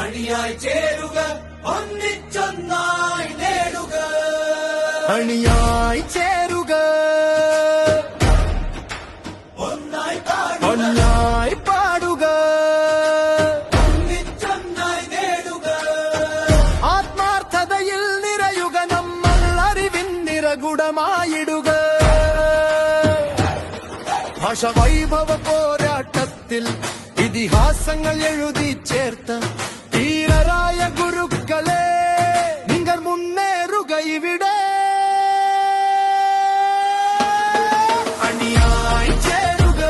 അണിയായി ചേരുക ഒന്നിച്ചൊന്നായി നേടുക അണിയായി ചേരുക ഒന്നായി പാടുക ഒന്നിച്ചൊന്നായി നേടുക ആത്മാർത്ഥതയിൽ നിറയുക നമ്മൾ അറിവിൻ നിറകുടമായിടുക ഭാഷവൈഭവ പോരാട്ടത്തിൽ ഇതിഹാസങ്ങൾ എഴുതി ചേർത്ത ധീരരായ ഗുരുക്കളെ നിങ്ങൾ മുന്നേറുക ഇവിടെ അണിയായി ചേരുക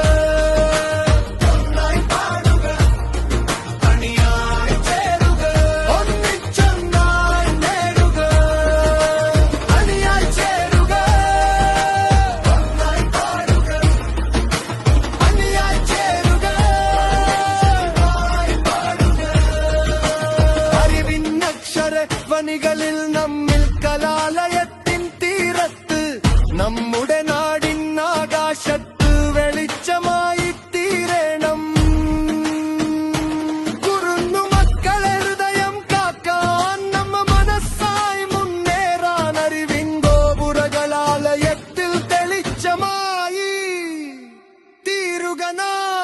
ഒന്നായി പാടുക അണിയായി ചേരുക ഒന്നിച്ചൊന്നായി നേടുക അണിയായി ചേരുക ഒന്നായി പാടുക അണിയായി ചേരുക അറിവിന്നക്ഷര വനികളിൽ നമ്മിൽ കലാലയത്തിൻ തീരത്ത് നമ്മുടെ നാടിൻ ആകാശത്ത് വെളിച്ചമായി തീരണം കുറുന്നു മക്കളെ ഹൃദയം കാക്കാൻ നമ്മ മനസ്സായി മുന്നേറാൻ അറിവിൻ ഗോപുരകലാലയത്തിൽ തെളിച്ചമായി തീരുക നാം